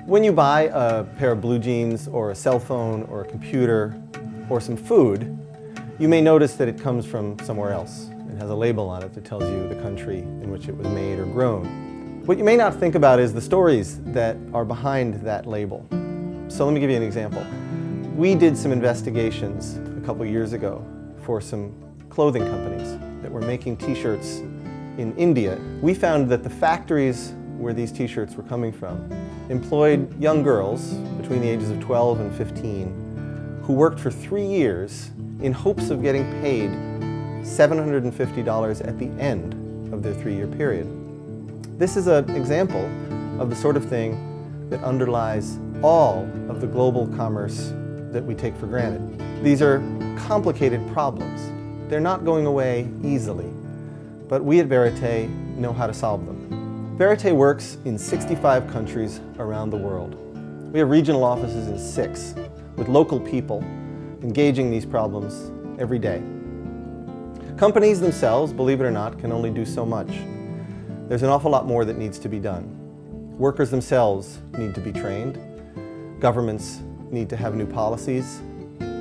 When you buy a pair of blue jeans or a cell phone or a computer or some food, you may notice that it comes from somewhere else. It has a label on it that tells you the country in which it was made or grown. What you may not think about is the stories that are behind that label. So let me give you an example. We did some investigations a couple years ago for some clothing companies that were making t-shirts in India. We found that the factories where these t-shirts were coming from employed young girls between the ages of 12 and 15 who worked for 3 years in hopes of getting paid $750 at the end of their 3-year period. This is an example of the sort of thing that underlies all of the global commerce that we take for granted. These are complicated problems. They're not going away easily, but we at Verité know how to solve them. Verité works in 65 countries around the world. We have regional offices in 6, with local people engaging these problems every day. Companies themselves, believe it or not, can only do so much. There's an awful lot more that needs to be done. Workers themselves need to be trained. Governments need to have new policies.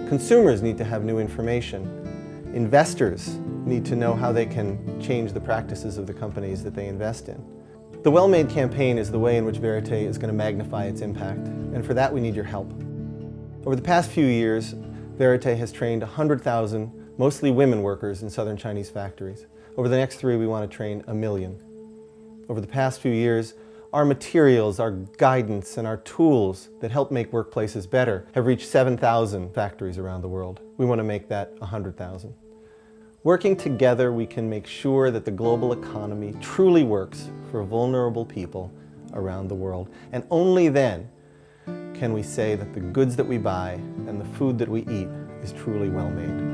Consumers need to have new information. Investors need to know how they can change the practices of the companies that they invest in. The Well-Made campaign is the way in which Verité is going to magnify its impact, and for that we need your help. Over the past few years, Verité has trained 100,000, mostly women workers in southern Chinese factories. Over the next 3, we want to train 1 million. Over the past few years, our materials, our guidance, and our tools that help make workplaces better have reached 7,000 factories around the world. We want to make that 100,000. Working together, we can make sure that the global economy truly works for vulnerable people around the world. And only then can we say that the goods that we buy and the food that we eat is truly well made.